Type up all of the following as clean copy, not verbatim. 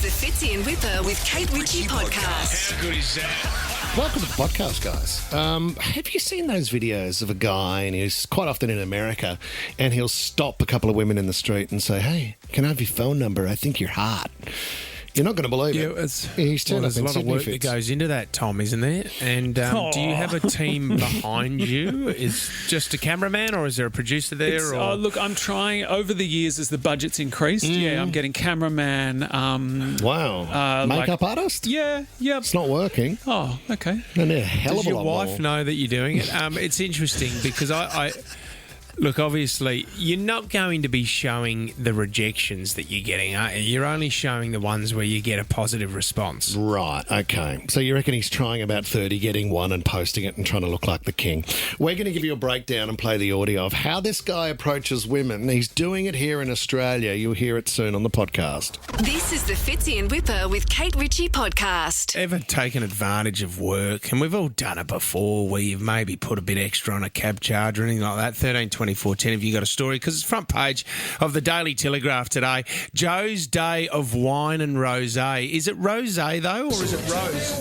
is the Fitzy and Whipper with Kate Ritchie podcast. How good is that? Welcome to the podcast, guys. Have you seen those videos of a guy, and he's quite often in America, and he'll stop a couple of women in the street and say, "Hey, can I have your phone number? I think you're hot." You're not going to believe it. He's turned up there's a in lot of Sydney work fits. that goes into that, Tom, isn't there? And do you have a team behind you? Is just a cameraman, or is there a producer there? Look, I'm trying over the years as the budget's increased. Yeah, I'm getting cameraman. Wow. Makeup artist? Yeah. It's not working. Oh, okay. And a hell Does of a your lot wife more. know that you're doing it? It's interesting because I look, obviously, you're not going to be showing the rejections that you're getting, are you? You're only showing the ones where you get a positive response. Right, okay. So you reckon he's trying about 30, getting one and posting it and trying to look like the king. We're going to give you a breakdown and play the audio of how this guy approaches women. He's doing it here in Australia. You'll hear it soon on the podcast. This is the Fitzy and Whipper with Kate Ritchie podcast. Ever taken advantage of work? And we've all done it before, where you've maybe put a bit extra on a cab charge or anything like that. 132410, have you got a story? Because it's front page of the Daily Telegraph today. Joe's Day of Wine and Rosé. Is it rosé, though, or is it rose?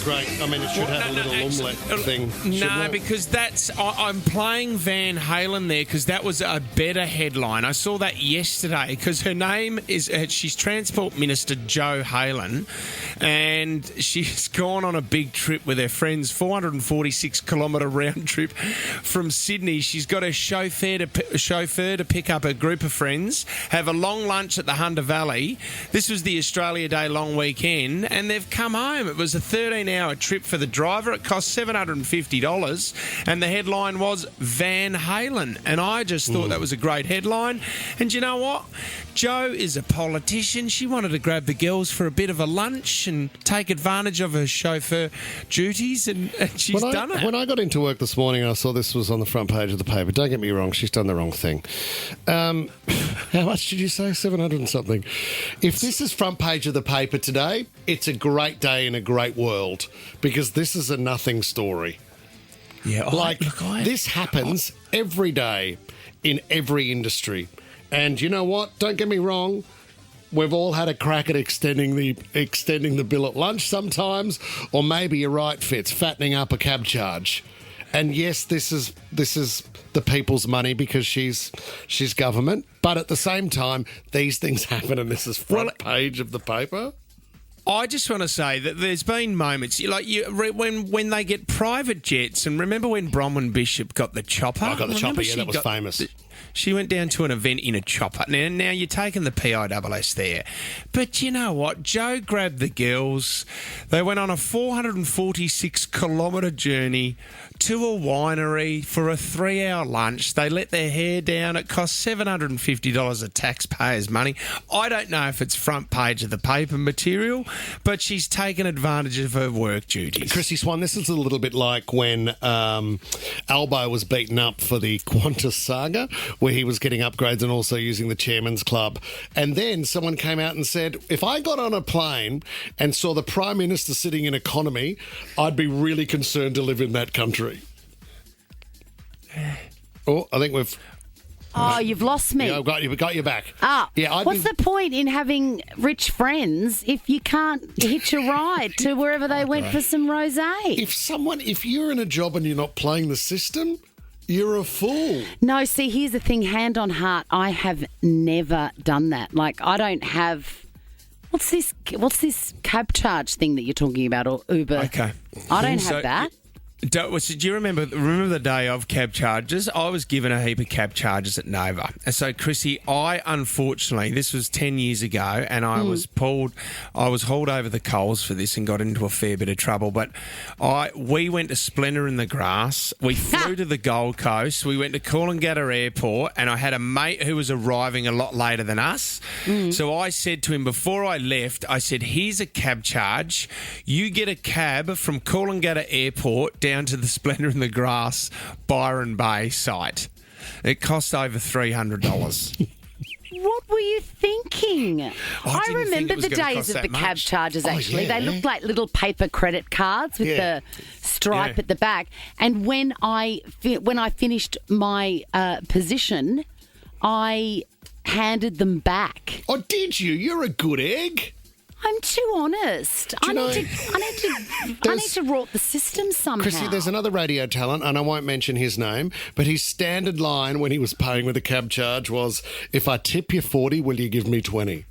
Great. I mean, it should have a little omelette thing. No, because I'm playing Van Halen there because that was a better headline. I saw that yesterday because her name is, she's Transport Minister Jo Halen, and she's gone on a big trip with her friends, 446-kilometre round trip from Sydney. She's got a chauffeur to pick up a group of friends, have a long lunch at the Hunter Valley. This was the Australia Day long weekend, and they've come home. It was a 13-hour trip for the driver. It cost $750, and the headline was Van Halen. And I just thought that was a great headline. And you know what? Jo is a politician. She wanted to grab the girls for a bit of a lunch and take advantage of her chauffeur duties, and she's done it. When I got into work this morning, I saw this was on the front page of the paper. Don't get me wrong, she's done the wrong thing. How much did you say? 700 and something. If this is front page of the paper today, it's a great day in a great world, because this is a nothing story. Yeah, this happens every day in every industry. And you know what? Don't get me wrong. We've all had a crack at extending the bill at lunch sometimes, or maybe you're right, Fitz, fattening up a cab charge. And yes, this is the people's money because she's government. But at the same time, these things happen, and this is front page of the paper. I just want to say that there's been moments like when they get private jets, and remember when Bronwyn Bishop got the chopper? I got the chopper, yeah, that was famous. She went down to an event in a chopper. Now you're taking the PISS there. But you know what? Jo grabbed the girls. They went on a 446-kilometre journey to a winery for a 3-hour lunch. They let their hair down. It cost $750 of taxpayers' money. I don't know if it's front page of the paper material, but she's taken advantage of her work duties. Chrissy Swan, this is a little bit like when Albo was beaten up for the Qantas saga, where he was getting upgrades and also using the Chairman's Club. And then someone came out and said, if I got on a plane and saw the Prime Minister sitting in economy, I'd be really concerned to live in that country. Oh, I think we've... Oh, you've lost me. Yeah, we got you back. Yeah, what's the point in having rich friends if you can't hitch a ride to wherever they went for some rosé? If you're in a job and you're not playing the system, you're a fool. No, see, here's the thing, hand on heart, I have never done that. Like, I don't have... What's this cab charge thing that you're talking about, or Uber? Okay. I don't have that. Do you remember the day of cab charges? I was given a heap of cab charges at Nova. And so, Chrissy, unfortunately, this was 10 years ago, and I was hauled over the coals for this and got into a fair bit of trouble. But we went to Splendour in the Grass. We flew to the Gold Coast. We went to Coolangatta Airport, and I had a mate who was arriving a lot later than us. So I said to him before I left, I said, here's a cab charge. You get a cab from Coolangatta Airport down to the Splendour in the Grass Byron Bay site. It cost over $300. What were you thinking? I didn't think remember it was the gonna days cost of that the cab much. charges, actually. yeah. They looked like little paper credit cards with the stripe at the back. And when I finished my position, I handed them back. Oh, did you? You're a good egg. I'm too honest. I need to rort the system somehow. Chrissy, there's another radio talent, and I won't mention his name, but his standard line when he was paying with a cab charge was, "If I tip you 40, will you give me 20?"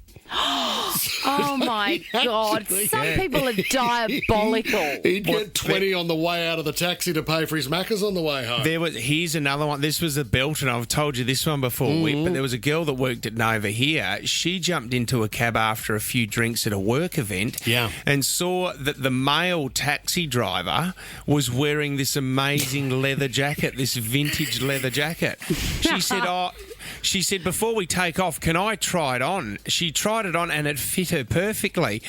Oh my God! Some people are diabolical. He'd get 20 on the way out of the taxi to pay for his Maccas on the way home. Here's another one. This was a belter, and I've told you this one before, Whip, but there was a girl that worked at Nova here. She jumped into a cab after a few drinks at a work event and saw that the male taxi driver was wearing this amazing leather jacket, this vintage leather jacket. She said, before we take off, can I try it on? She tried it on and it fit her perfectly.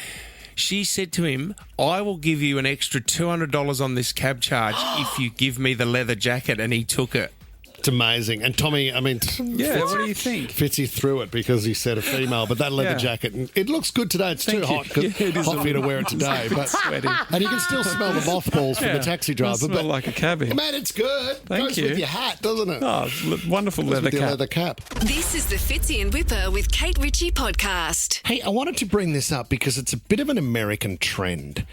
She said to him, I will give you an extra $200 on this cab charge if you give me the leather jacket, and he took it. It's amazing. And Tommy, I mean, what do you think? Fitzy threw it because he said a female, but that leather jacket, it looks good today. It's too hot, hot for you to wear it today. But sweaty. And you can still smell the mothballs from the taxi driver. Smell like a cabbie. Man, it's good. Thank you. Goes with your hat, doesn't it? Oh, wonderful leather cap. Leather cap. This is the Fitzy and Whipper with Kate Ritchie podcast. Hey, I wanted to bring this up because it's a bit of an American trend.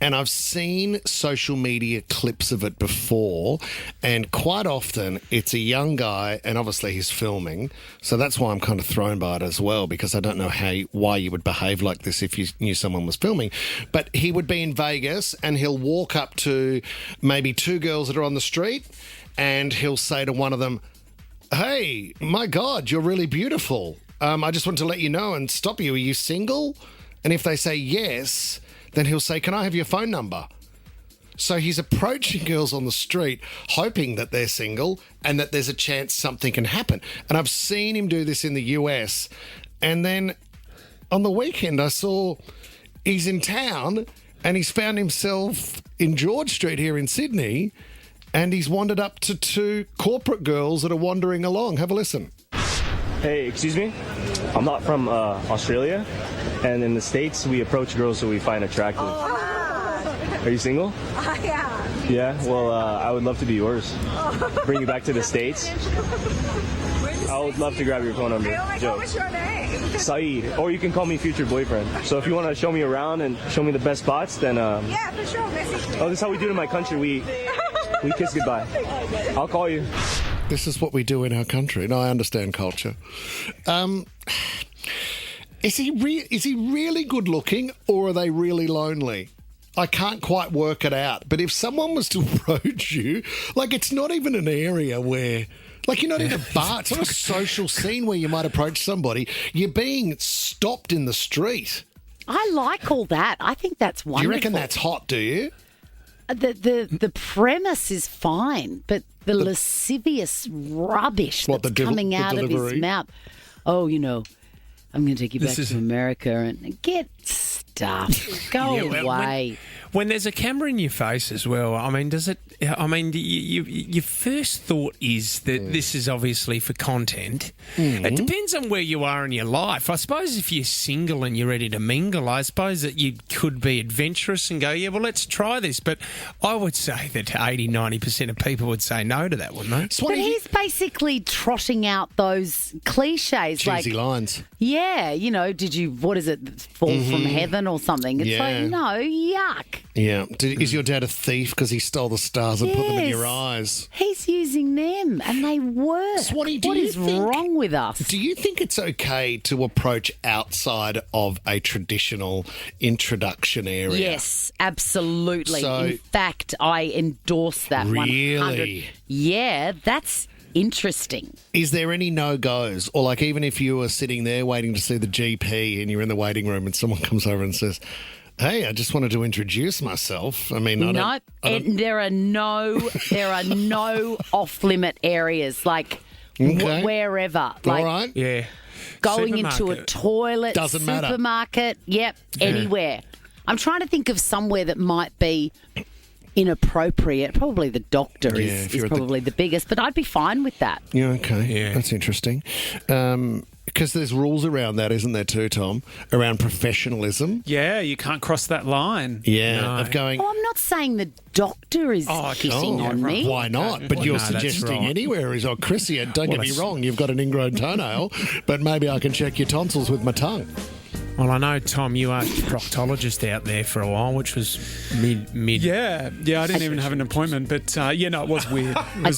And I've seen social media clips of it before, and quite often it's a young guy, and obviously he's filming, so that's why I'm kind of thrown by it as well, because I don't know why you would behave like this if you knew someone was filming. But he would be in Vegas, and he'll walk up to maybe two girls that are on the street, and he'll say to one of them, "Hey, my God, you're really beautiful. I just want to let you know and stop you. Are you single?" And if they say yes, then he'll say, "Can I have your phone number?" So he's approaching girls on the street, hoping that they're single and that there's a chance something can happen. And I've seen him do this in the US. And then on the weekend, I saw he's in town and he's found himself in George Street here in Sydney, and he's wandered up to two corporate girls that are wandering along. Have a listen. Hey, excuse me? I'm not from Australia, and in the States, we approach girls who we find attractive. Are you single? Yeah. Yeah? Well, I would love to be yours. Bring you back to the States. I would love to grab your phone number. Joe. What's your name? Saeed, or you can call me future boyfriend. So if you want to show me around and show me the best spots, then... Yeah, for sure. Message me. Oh, this is how we do it in my country. We kiss goodbye. I'll call you. This is what we do in our country. No, I understand culture. Is he really good looking, or are they really lonely? I can't quite work it out. But if someone was to approach you, like, it's not even an area where, like, you're not in a bar. It's not a social scene where you might approach somebody. You're being stopped in the street. I like all that. I think that's wonderful. Do you reckon that's hot, do you? The premise is fine, but the lascivious rubbish that's coming out of his mouth. Oh, you know, I'm going to take you back to America and get stuff. Go away. When there's a camera in your face as well, I mean, does it... I mean, your first thought is that this is obviously for content. It depends on where you are in your life. I suppose if you're single and you're ready to mingle, I suppose that you could be adventurous and go, yeah, well, let's try this. But I would say that 80-90% of people would say no to that, wouldn't they? But he's basically trotting out those cliches. Cheesy lines. Yeah, you know, what is it, fall from heaven or something? It's like, no, yuck. Yeah. Is your dad a thief because he stole the stars and put them in your eyes? He's using them and they work. Swatty, what is wrong with us? Do you think it's okay to approach outside of a traditional introduction area? Yes, absolutely. So, in fact, I endorse that. Really? 100. Yeah, that's interesting. Is there any no-goes? Or, like, even if you were sitting there waiting to see the GP and you're in the waiting room and someone comes over and says, "Hey, I just wanted to introduce myself." I mean, there are no off-limit areas, like wherever. Like, all right. Yeah. Going into a toilet, Doesn't matter. supermarket, anywhere. I'm trying to think of somewhere that might be inappropriate. Probably the doctor is probably the biggest, but I'd be fine with that. Yeah, okay. Yeah. That's interesting. Because there's rules around that, isn't there too, Tom? Around professionalism. Yeah, you can't cross that line. Yeah, of going... Oh, I'm not saying the doctor is hitting on me. Why not? But you're suggesting anywhere is, Chrissy, don't get me wrong, you've got an ingrown toenail, but maybe I can check your tonsils with my tongue. Well, I know, Tom, you asked a proctologist out there for a while, which was mid. Yeah, I didn't even have an appointment, but it was weird. I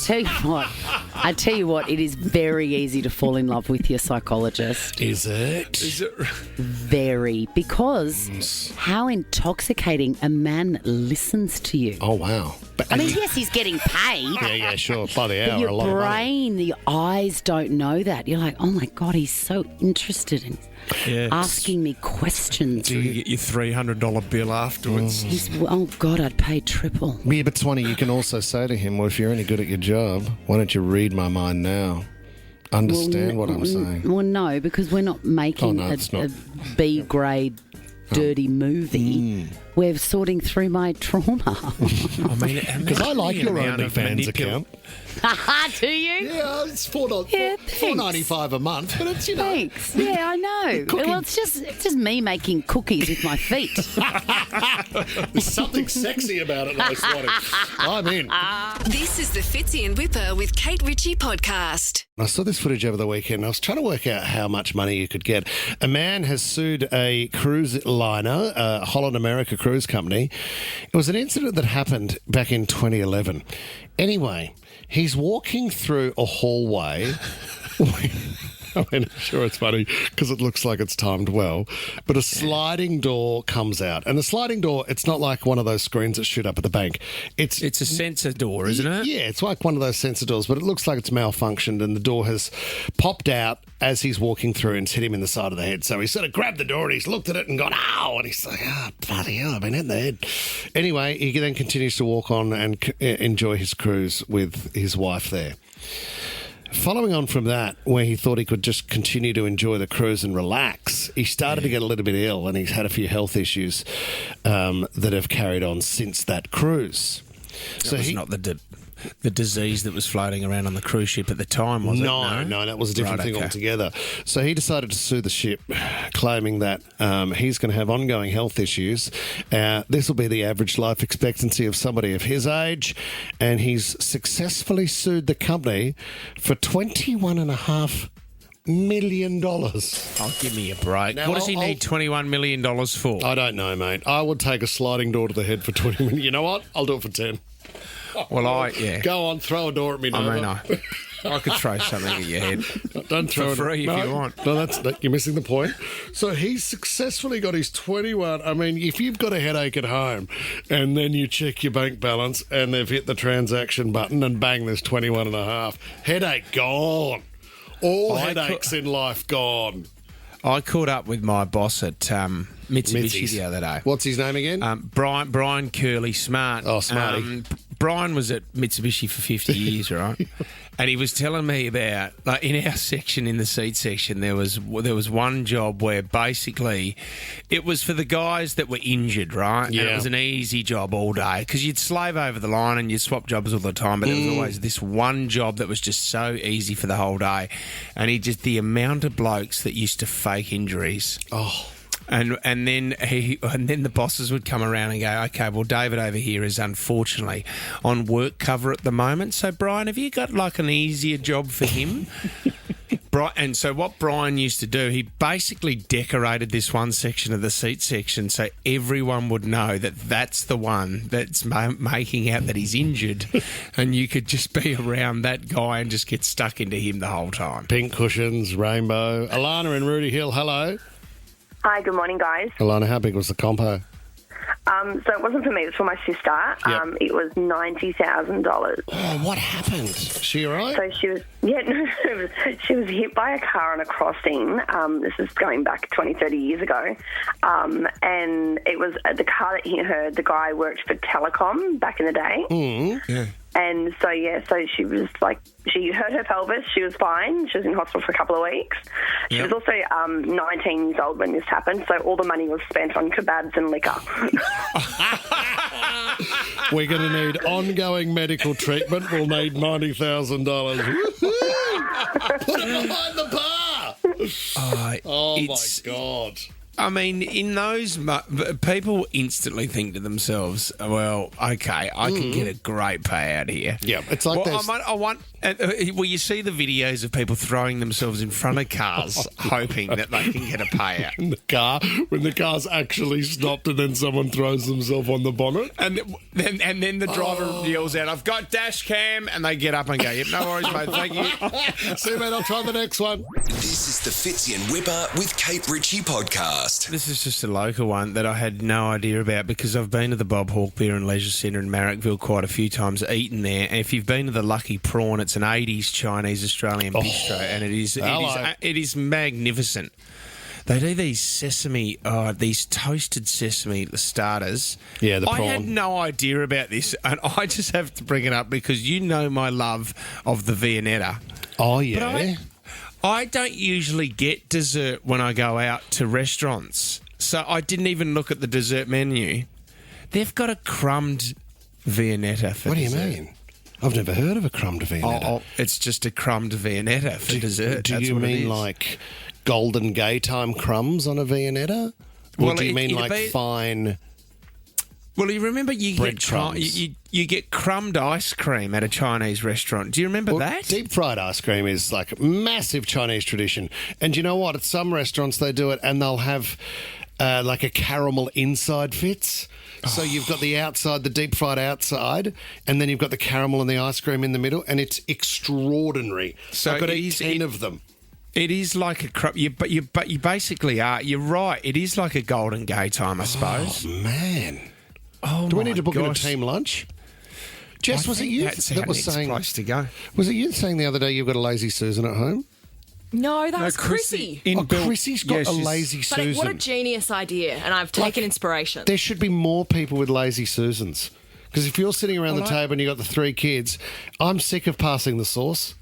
tell you what, it is very easy to fall in love with your psychologist. Is it? Very, because how intoxicating a man listens to you. Oh, wow. I mean, yes, he's getting paid. Yeah, sure. By the hour, but your a lot brain, the eyes don't know that. You're like, oh my God, he's so interested in asking me questions. Do you get your $300 bill afterwards? Oh God, I'd pay triple. Yeah, but Swanee, you can also say to him, well, if you're any good at your job, why don't you read my mind now? Understand what I'm saying? Well, no, because we're not making a B-grade dirty movie. We're sorting through my trauma. I mean, because I like your OnlyFans account. Do you? Yeah, it's $4.95 a month, but it's, Thanks. Yeah, I know. Well, it's just me making cookies with my feet. There's something sexy about it, though, Swanee. I'm in. This is the Fitzy and Whipper with Kate Ritchie podcast. I saw this footage over the weekend. I was trying to work out how much money you could get. A man has sued a cruise liner, Holland America Cruise Company. It was an incident that happened back in 2011. Anyway, he's walking through a hallway. I mean, I'm sure it's funny because it looks like it's timed well, but a sliding door comes out. And the sliding door, it's not like one of those screens that shoot up at the bank. It's a sensor door, isn't it? Yeah, it's like one of those sensor doors, but it looks like it's malfunctioned and the door has popped out as he's walking through and hit him in the side of the head. So he sort of grabbed the door and he's looked at it and gone, ow! And he's like, bloody hell, I've been hit in the head. Anyway, he then continues to walk on and enjoy his cruise with his wife there. Following on from that, where he thought he could just continue to enjoy the cruise and relax, he started to get a little bit ill and he's had a few health issues that have carried on since that cruise. So he's not the disease that was floating around on the cruise ship at the time, was it? No, that was a different thing altogether. So he decided to sue the ship, claiming that he's going to have ongoing health issues. This will be the average life expectancy of somebody of his age, and he's successfully sued the company for $21.5 million. Oh, give me a break. Now, what does he need $21 million for? I don't know, mate. I would take a sliding door to the head for 20 million. You know what? I'll do it for 10. Well, Go on, throw a door at me, Nova. I mean, I could throw something at your head. Don't throw for free if you want. No, you're missing the point. So he's successfully got his 21. I mean, if you've got a headache at home and then you check your bank balance and they've hit the transaction button and bang, there's 21.5. Headache gone. All headaches in life gone. I caught up with my boss at Mitsubishi the other day. What's his name again? Brian Curly Smart. Oh, Smarty. Brian was at Mitsubishi for 50 years, right? And he was telling me about, like, in our section, in the seat section, there was one job where basically it was for the guys that were injured, right? Yeah. And it was an easy job all day because you'd slave over the line and you'd swap jobs all the time, but there was always this one job that was just so easy for the whole day. And the amount of blokes that used to fake injuries. Oh. And then the bosses would come around and go, okay, well, David over here is unfortunately on work cover at the moment. So, Brian, have you got like an easier job for him? And so what Brian used to do, he basically decorated this one section of the seat section so everyone would know that that's the one that's making out that he's injured, and you could just be around that guy and just get stuck into him the whole time. Pink cushions, rainbow. Alana in Rudy Hill, hello. Hi, good morning, guys. Alana, how big was the compo? So it wasn't for me, it was for my sister. Yep. It was $90,000. Oh, what happened? Is she all right? So she was hit by a car on a crossing. This is going back 20, 30 years ago. And it was the car that hit her, the guy worked for Telecom back in the day. Mm-hmm. Yeah. And so she was like, she hurt her pelvis. She was fine. She was in hospital for a couple of weeks. She was also 19 years old when this happened, so all the money was spent on kebabs and liquor. We're going to need ongoing medical treatment. We'll need $90,000. Put it behind the bar. Oh, my God. I mean, in those, people instantly think to themselves, well, okay, I can get a great payout here. Yeah, it's like this. Well, you see the videos of people throwing themselves in front of cars hoping that they can get a payout. In the car, when the car's actually stopped and then someone throws themselves on the bonnet. And then the driver yells out, I've got dash cam, and they get up and go, yep, no worries, mate, thank you. See you, mate, I'll try the next one. This is the Fitzy and Whipper with Kate Ritchie podcast. This is just a local one that I had no idea about because I've been to the Bob Hawke Beer and Leisure Centre in Marrickville quite a few times, eaten there. And if you've been to the Lucky Prawn, it's an 80s Chinese Australian bistro, and it is magnificent. They do these these toasted sesame starters. Yeah, the prawn. I had no idea about this, and I just have to bring it up because you know my love of the Viennetta. Oh, yeah. But I don't usually get dessert when I go out to restaurants, so I didn't even look at the dessert menu. They've got a crumbed Viennetta for What do you dessert. mean? I've never heard of a crumbed Viennetta. It's just a crumbed Viennetta for dessert. Do That's you what it mean is. like golden gay time crumbs on a Viennetta? Or Well, do you mean it'd like be- fine... Well, you remember you Breadcrumbs. you get crumbed ice cream at a Chinese restaurant. Do you remember that? Deep fried ice cream is like a massive Chinese tradition. And you know what? At some restaurants they do it and they'll have like a caramel inside fits. So you've got the outside, the deep fried outside, and then you've got the caramel and the ice cream in the middle, and it's extraordinary. So I've got it is- 10 of them. It is like a crumb. But you basically are. You're right. It is like a golden gay time, I suppose. Oh, man. Oh, Do we my need to book in a gosh. team lunch? Jess, I was it think you that's that our was next saying... place to go. Was it you saying the other day you've got a lazy Susan at home? No, that was Chrissy. Chrissy. Chrissy's got a lazy But Susan. what a genius idea, and I've taken inspiration. There should be more people with lazy Susans. Because if you're sitting around the table and you've got the 3 kids, I'm sick of passing the sauce.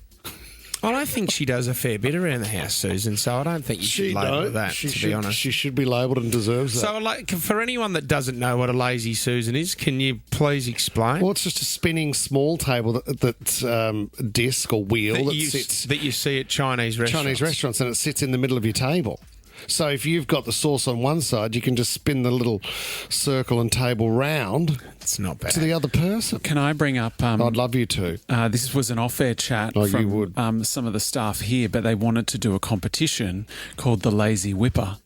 Well, I think she does a fair bit around the house, Susan, so I don't think you should label that, to be honest. She should be labelled and deserves that. So, like, for anyone that doesn't know what a lazy Susan is, can you please explain? Well, it's just a spinning small table that's disc or wheel that sits... that you see at Chinese restaurants. And it sits in the middle of your table. So if you've got the sauce on one side, you can just spin the little circle and table round It's not bad. to the other person. Can I bring up... I'd love you to. this was an off-air chat Oh, from you would. Some of the staff here, but they wanted to do a competition called the Lazy Whipper.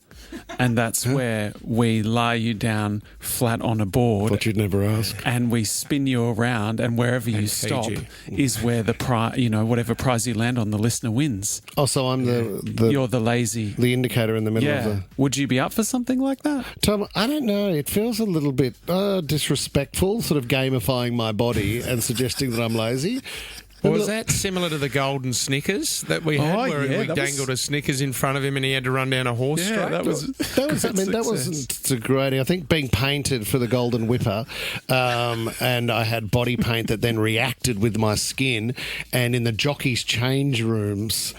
And that's where we lie you down flat on a board. Thought you'd never ask. And we spin you around, and wherever you feed stop you. is where the prize, whatever prize you land on, the listener wins. Oh, so I'm You're the lazy. the indicator in the middle of Yeah. the... Would you be up for something like that? Tom, I don't know. It feels a little bit disrespectful, sort of gamifying my body and suggesting that I'm lazy. Was that similar to the golden Snickers that we had, Oh, where yeah, we that dangled was- a Snickers in front of him and he had to run down a horse straight? That wasn't great. I think being painted for the Golden Whipper, and I had body paint that then reacted with my skin, and in the jockeys' change rooms.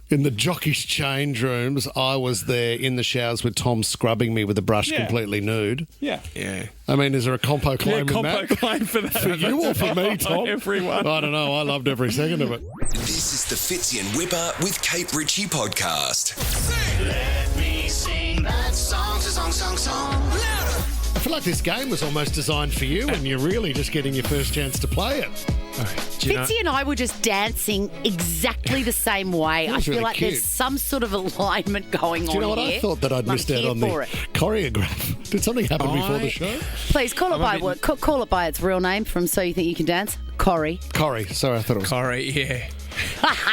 In the jockeys' change rooms, I was there in the showers with Tom scrubbing me with a brush completely nude. Yeah. Yeah. I mean, is there a compo claim in compo that? claim for that. For you or for me, Tom? Everyone. I don't know. I loved every second of it. This is the Fitzy and Whipper with Kate Ritchie podcast. Let me sing that song, song. Louder. I feel like this game was almost designed for you, and you're really just getting your first chance to play it. Fitzy and I were just dancing exactly the same way. I was feel really like cute. there's some sort of alignment going on Do you know what? here. I thought that I'd I'm missed out here on the for it. choreograph. Did something happen before the show? Please call it by its real name from So You Think You Can Dance. Corrie. Corrie. Sorry, I thought it was Corrie, yeah.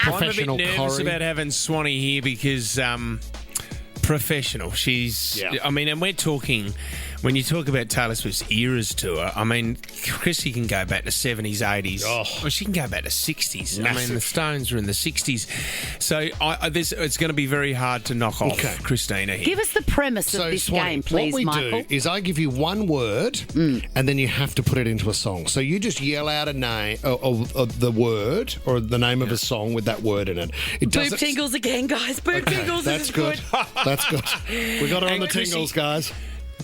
professional I'm a bit nervous Corrie. about having Swanee here because professional. She's, Yeah. I mean, and we're talking, when you talk about Taylor Swift's Eras tour, I mean, Chrissy can go back to 70s, 80s. Oh. Well, she can go back to 60s. I mean, Massive. the Stones are in the 60s. So it's going to be very hard to knock off Okay. Christina here. Give us the premise So, of this Swanee, game, please, what we Michael. do is I give you one word, and then you have to put it into a song. So you just yell out a name of the word or the name of a song with that word in it. It Boob doesn't. tingles again, guys. Boob tingles. That's This is good. That's good. We got her on the Chrissy- tingles, guys.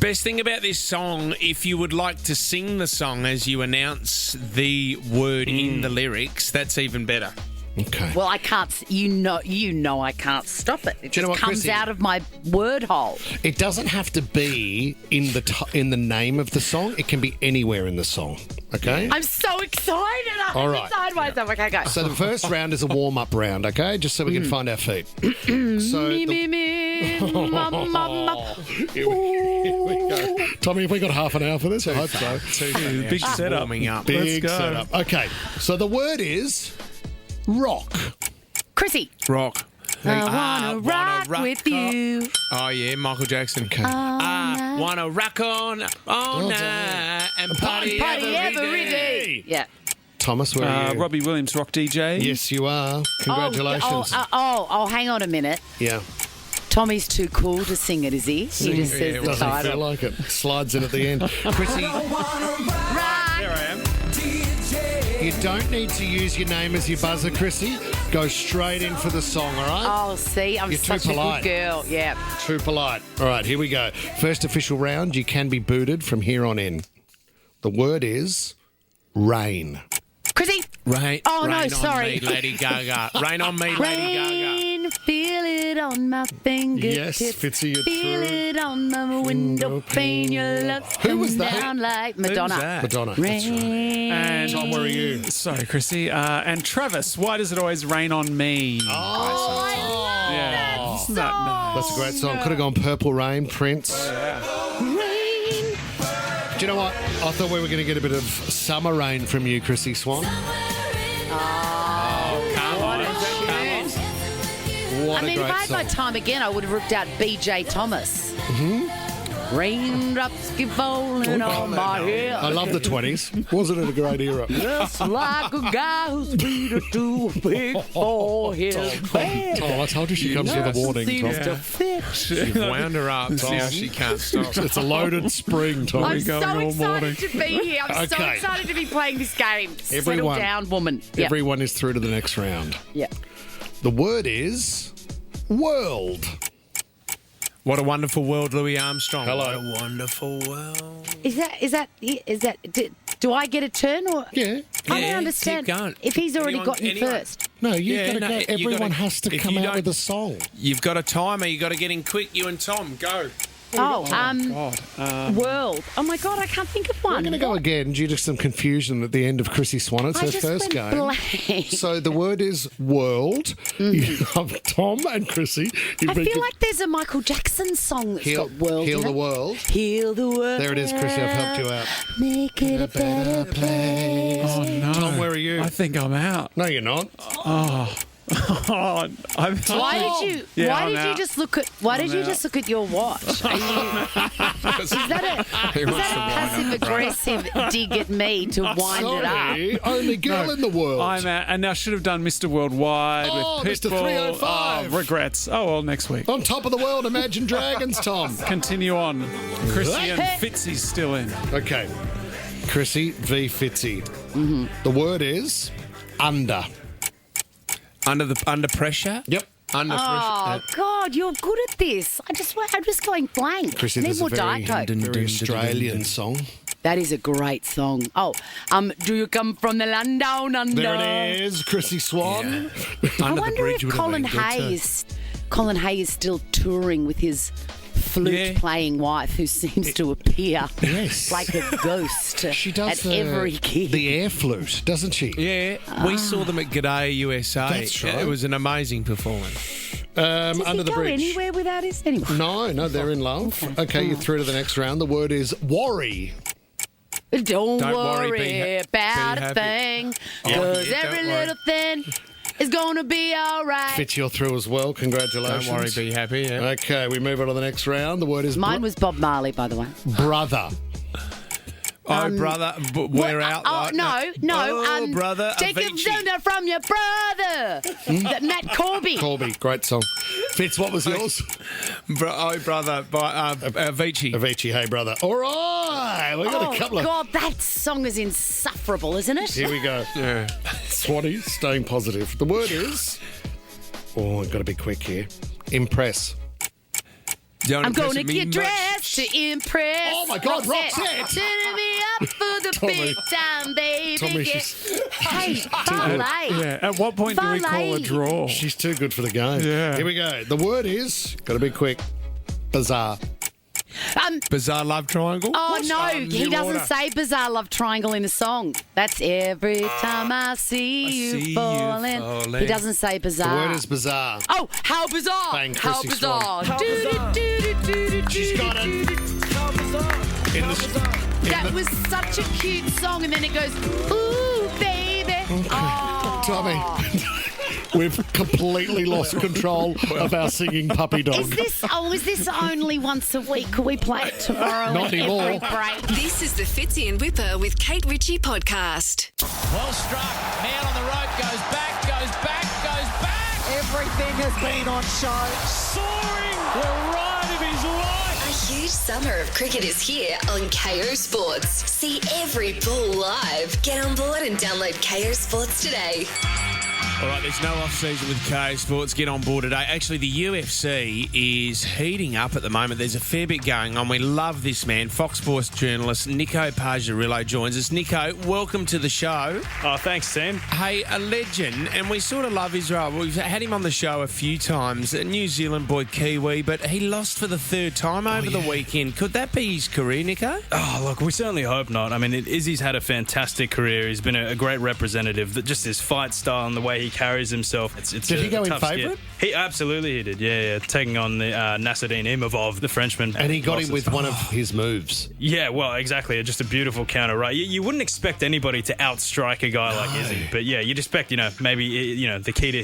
Best thing about this song, if you would like to sing the song as you announce the word in the lyrics, that's even better. Okay. Well, I can't. You know, I can't stop it. It Do you know just what, comes Chrissy? out of my word hole. It doesn't have to be in the name of the song. It can be anywhere in the song. Okay. I'm so excited. I'm All right. beside myself. Okay, go. So the first round is a warm-up round, okay? Just so we can find our feet. So me, mama. Here we go. Tommy, have we got half an hour for this? I hope so. Big setup. Warming up. Big Let's go. setup. Okay, so the word is rock. Chrissy. Rock. I wanna rock with you. Oh, yeah, Michael Jackson. Okay. I wanna rock all Well night done. and party every day. Yeah. Thomas, where are you? Robbie Williams, Rock DJ. Yes, you are. Congratulations. Oh, hang on a minute. Yeah. Tommy's too cool to sing it, is he? He just says the Doesn't feel title. like it. Slides in at the end. Chrissy, There I am. you don't need to use your name as your buzzer, Chrissy. Go straight in for the song, all right? Oh, see, I'm You're too such a polite. good girl. Yeah. Too polite. All right, here we go. First official round. You can be booted from here on in. The word is rain. Chrissy. Rain. Oh, no, rain sorry. on me, Lady Gaga. Rain on me, Lady Gaga. Rain, feel it on my fingertips. Yes, Fitzy, you're Feel through. it on my window pane. Your love's Who was come that? down like Who was Madonna. that? Madonna. That's right. Rain. And Tom, where are you? Sorry, Chrissy. And Travis, why does it always rain on me? Oh, yeah. Isn't that nice? That's a great song. Could have gone Purple Rain, Prince. rain. Do you know what? I thought we were going to get a bit of summer rain from you, Chrissy Swan. Come on. What I a mean, if great I had my song. time again, I would have ripped out BJ Thomas. Raindrops keep falling on my head. I love the 20s. Wasn't it a great era? Just like a guy who's beat to a big forehead. Tom, I told you she comes with a warning, Seems Tom. to fit. You've wound her up. Now she can't stop. It's a loaded spring, Tom. I'm so all morning. excited to be here. I'm so Okay. excited to be playing this game. Settle Everyone. down, woman. Yeah. Everyone is through to the next round. Yeah. The word is world. What a wonderful world, Louis Armstrong. Hello. What a wonderful world. Is that? Do I get a turn or? Yeah. I Yeah, don't understand. keep going. If he's already Anyone- gotten anyone. first. No, you've Yeah, got to no, go. you Everyone gotta- has to if come you out don't- with a song. You've got a timer. You've got to get in quick. You and Tom, go. World. Oh my God, I can't think of one. We're going to go again due to some confusion at the end of Chrissy Swan. It's I her just first went game. blank. So the word is world. You have Tom and Chrissy. I feel like there's a Michael Jackson song that's Heal, got world heal in the it. world. Heal the world. There it is, Chrissy. I've helped you out. Make it a better place. Oh, no. Tom, where are you? I think I'm out. No, you're not. Oh, I'm Why did you? Yeah, why I'm did you out. just look at? Why did you out. just look at your watch? Are you, is that a passive aggressive dig at me to wind it up? Sorry, only girl in the world. I'm out. And I should have done Mr. Worldwide Oh, with Mr. Pitbull. 305. Oh, regrets. Oh, well, next week. On top of the world, Imagine Dragons, Tom. Continue on. Chrissy and Fitzy's still in. Okay. Chrissy v. Fitzy. The word is under. Under pressure? Yep. Under Oh pressure. God, you're good at this. I'm just going blank. Chrissy, Need there's more a very, Diet Coke. very Australian song. That is a great song. Oh, do you come from the land down under? There it is, Chrissy Swan. I Under the wonder bridge if would have Colin been good too. Hayes, Colin Hayes is still touring with his flute-playing wife, who seems to appear Yes. like a ghost She does at every gig. the air flute, doesn't she? Yeah, we saw them at G'day USA. That's right. It was an amazing performance. Does Under he the go bridge. anywhere without his? Anyway. No, they're in love. Okay, you're through to the next round. The word is worry. Don't worry, worry be about happy. a thing, Oh, because yeah, every don't worry. little thing is going to be all right. Fitz, you're through as well. Congratulations. Don't worry, be happy. Yeah. Okay, we move on to the next round. The word is Mine was Bob Marley, by the way. brother. Oh, brother, we're out. Oh, no. Oh, brother, Take Avicii. it from your brother. Matt Corby. Colby, great song. Fitz, what was yours? Brother, by Avicii. Avicii, hey brother. All right, we got a couple of. God, that song is insufferable, isn't it? Here we go. Yeah. Swanee, staying positive. The word is. Oh, I've got to be quick here. Impress. Don't I'm going to impress me get much. dressed. dressed to impress. Oh, my God, Roxette. Turning me up for the big time, baby. Tommy, Hey, ballet. Yeah. At what point do we call a draw? She's too good for the game. Yeah. Here we go. The word is, got to be quick, bizarre. Bizarre love triangle? Oh, no, he doesn't say bizarre love triangle in the song. That's every time I see you falling. He doesn't say bizarre. The word is bizarre. Oh, how bizarre. Bang, how Chrissy bizarre. Swan. She's got it. That was such a cute song, and then it goes, ooh, baby. Oh. Tommy, we've completely lost control of our singing puppy dog. Is this only once a week? Could we play it tomorrow? Not anymore. Every break? This is the Fitzy and Whipper with Kate Ritchie podcast. Well struck. Man on the rope. Goes back, goes back, goes back. Everything has been on show. Soaring. The ride of his life. A huge summer of cricket is here on KO Sports. See every ball live. Get on board and download KO Sports today. All right, there's no off-season with KO Sports. Get on board today. Actually, the UFC is heating up at the moment. There's a fair bit going on. We love this man. Fox Sports journalist Nico Pajarillo joins us. Nico, welcome to the show. Oh, thanks, Sam. Hey, a legend, and we sort of love Israel. We've had him on the show a few times. A New Zealand boy, Kiwi, but he lost for the third time over the weekend. Could that be his career, Nico? Oh, look, we certainly hope not. I mean, Izzy's had a fantastic career. He's been a great representative. Just his fight style and the way he carries himself. Did he go in favourite? He absolutely did. Yeah. Taking on the Nasruddin Imavov, the Frenchman. And he got him with one of his moves. Yeah, well, exactly. Just a beautiful counter, right? You wouldn't expect anybody to outstrike a guy like Izzy, but yeah, you'd expect, maybe the key to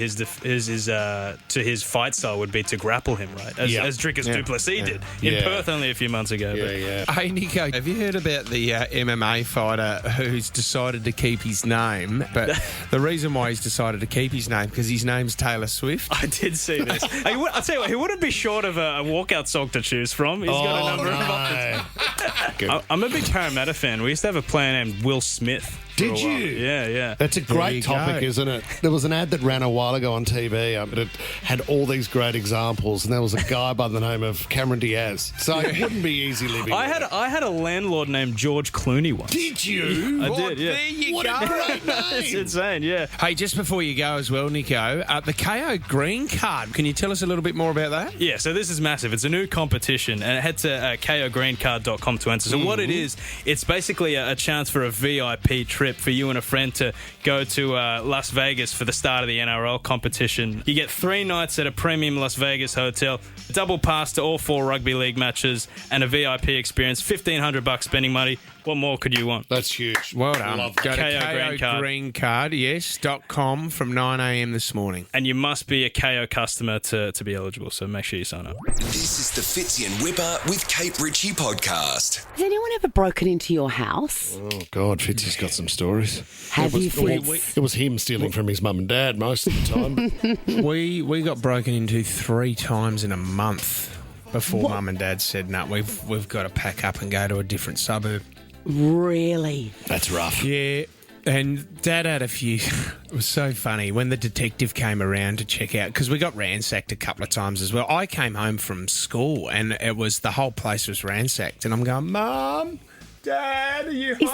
his fight style would be to grapple him, right? As Dricus du Plessis did in Perth only a few months ago. Hey, Nico, have you heard about the MMA fighter who's decided to keep his name? But the reason why he's decided to keep his name because his name's Taylor Swift. I did see this. I'll tell you what, he wouldn't be short of a walkout song to choose from. He's got a number of options. I'm a big Parramatta fan. We used to have a player named Will Smith. Did you? Yeah. That's a great topic, isn't it? There was an ad that ran a while ago on TV. It had all these great examples, and there was a guy by the name of Cameron Diaz. So it wouldn't be easy living. I had a landlord named George Clooney once. Did you? I did. Yeah. There you what go. a great name! It's insane. Yeah. Hey, just before you go as well, Nico, the KO Green Card. Can you tell us a little bit more about that? Yeah. So this is massive. It's a new competition, and head to kogreencard.com to enter. So what it is, it's basically a chance for a VIP trip for you and a friend to go to Las Vegas for the start of the NRL competition. You get 3 nights at a premium Las Vegas hotel, a double pass to all 4 rugby league matches, and a VIP experience. $1,500 spending money. What more could you want? That's huge. Well done. Go to KO Green Card. KOGreenCard, from 9 a.m. this morning. And you must be a KO customer to be eligible, so make sure you sign up. This is the Fitzy and Whipper with Kate Ritchie podcast. Has anyone ever broken into your house? Oh, God, Fitzy's got some stories. Have you, Fitz? It was him stealing from his mum and dad most of the time. We got broken into 3 times in a month before Mum and Dad said, no, we've got to pack up and go to a different suburb. Really? That's rough. Yeah. And Dad had a few. It was so funny when the detective came around to check out, because we got ransacked a couple of times as well. I came home from school and the whole place was ransacked, and I'm going, Mum, Dad, are you home?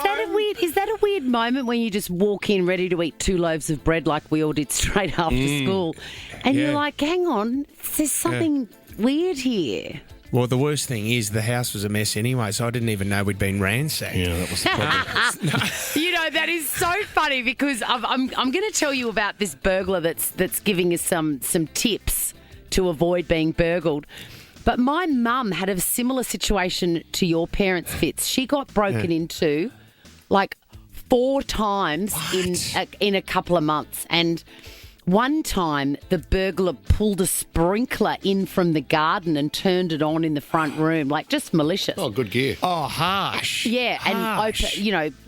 Is that a weird moment when you just walk in ready to eat 2 loaves of bread like we all did straight after school, and you're like, hang on, there's something weird here. Well, the worst thing is the house was a mess anyway, so I didn't even know we'd been ransacked. Yeah, that was the problem. That is so funny because I'm going to tell you about this burglar that's giving us some tips to avoid being burgled. But my mum had a similar situation to your parents, Fitz. She got broken into like 4 times in a couple of months, and one time, the burglar pulled a sprinkler in from the garden and turned it on in the front room, like just malicious. Oh, good gear. Oh, harsh. Yeah, and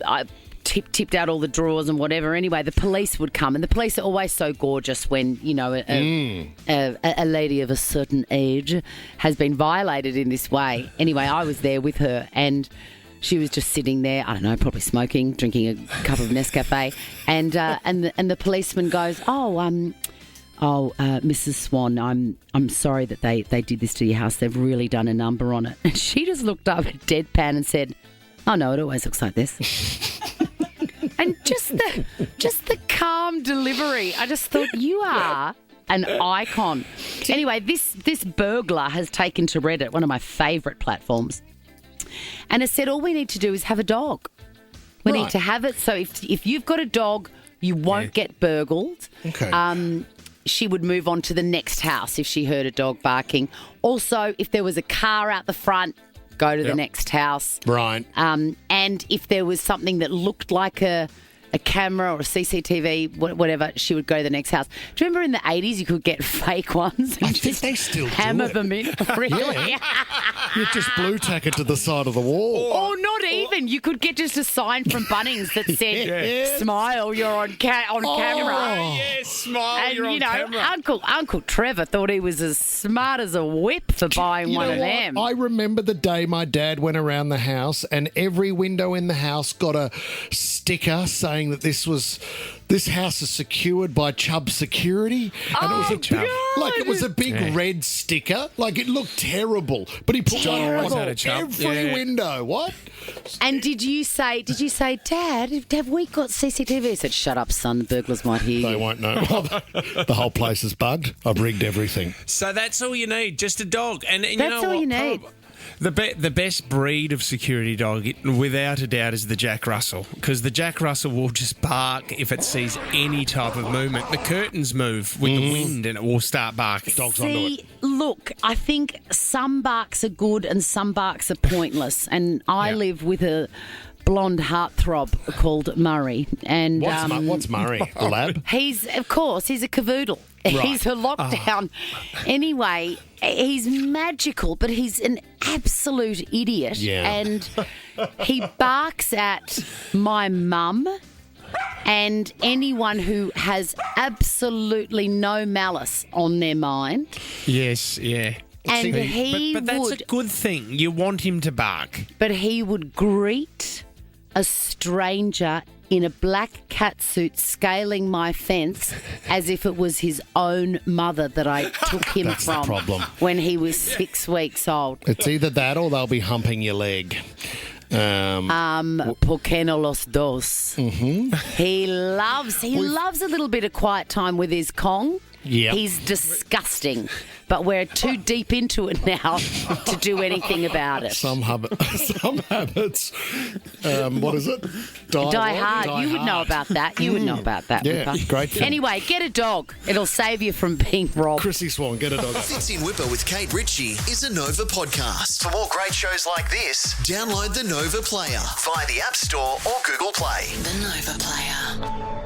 I tipped out all the drawers and whatever. Anyway, the police would come, and the police are always so gorgeous when, a lady of a certain age has been violated in this way. Anyway, I was there with her, and she was just sitting there, I don't know, probably smoking, drinking a cup of Nescafe, and the policeman goes, oh, Mrs. Swan, I'm sorry that they did this to your house. They've really done a number on it. And she just looked up at deadpan and said, oh, no, it always looks like this. And just the calm delivery. I just thought, you are an icon. Anyway, this burglar has taken to Reddit, one of my favourite platforms, and has said all we need to do is have a dog. We need to have it. So if you've got a dog, you won't get burgled. Okay. She would move on to the next house if she heard a dog barking. Also, if there was a car out the front, go to the next house. Right. And if there was something that looked like a camera or a CCTV, whatever, she would go to the next house. Do you remember in the 80s you could get fake ones and just they still hammer them in? Really? You just blue tack it to the side of the wall. Or not even. You could get just a sign from Bunnings that said, smile, you're on camera. Oh, yes, smile, and, you're on camera. Uncle Trevor thought he was as smart as a whip for buying one of them. I remember the day my dad went around the house and every window in the house got a sticker saying that this house is secured by Chubb Security, and it was a big red sticker. Like, it looked terrible, but he put one on every window. What? And did you say, Dad, have we got CCTV? He said, shut up, son. The burglars might hear you. They won't know. The whole place is bugged. I've rigged everything. So that's all you need, just a dog. And you that's know all what? you need. The best breed of security dog, without a doubt, is the Jack Russell, because the Jack Russell will just bark if it sees any type of movement. The curtains move with the wind and it will start barking. Dogs onto it. Look, I think some barks are good and some barks are pointless. And I live with a blonde heartthrob called Murray. And what's Murray? The lab? He's a cavoodle. Right. He's a lockdown. Anyway, he's magical, but he's an absolute idiot. Yeah. And he barks at my mum and anyone who has absolutely no malice on their mind. Yes, yeah. And but that's a good thing. You want him to bark. But he would greet a stranger in a black catsuit scaling my fence as if it was his own mother that I took him That's from the problem. when he was 6 weeks old. It's either that or they'll be humping your leg. ¿Por qué no los dos? Mm-hmm. He loves a little bit of quiet time with his Kong. Yep. He's disgusting, but we're too deep into it now to do anything about it. Some habits. What is it? Die hard. You would know about that. You would know about that. Yeah, Whipper. great film. Anyway, get a dog. It'll save you from being robbed. Chrissy Swan, get a dog. Fitzy and Whipper with Kate Ritchie is a Nova podcast. For more great shows like this, download the Nova Player via the App Store or Google Play. The Nova Player.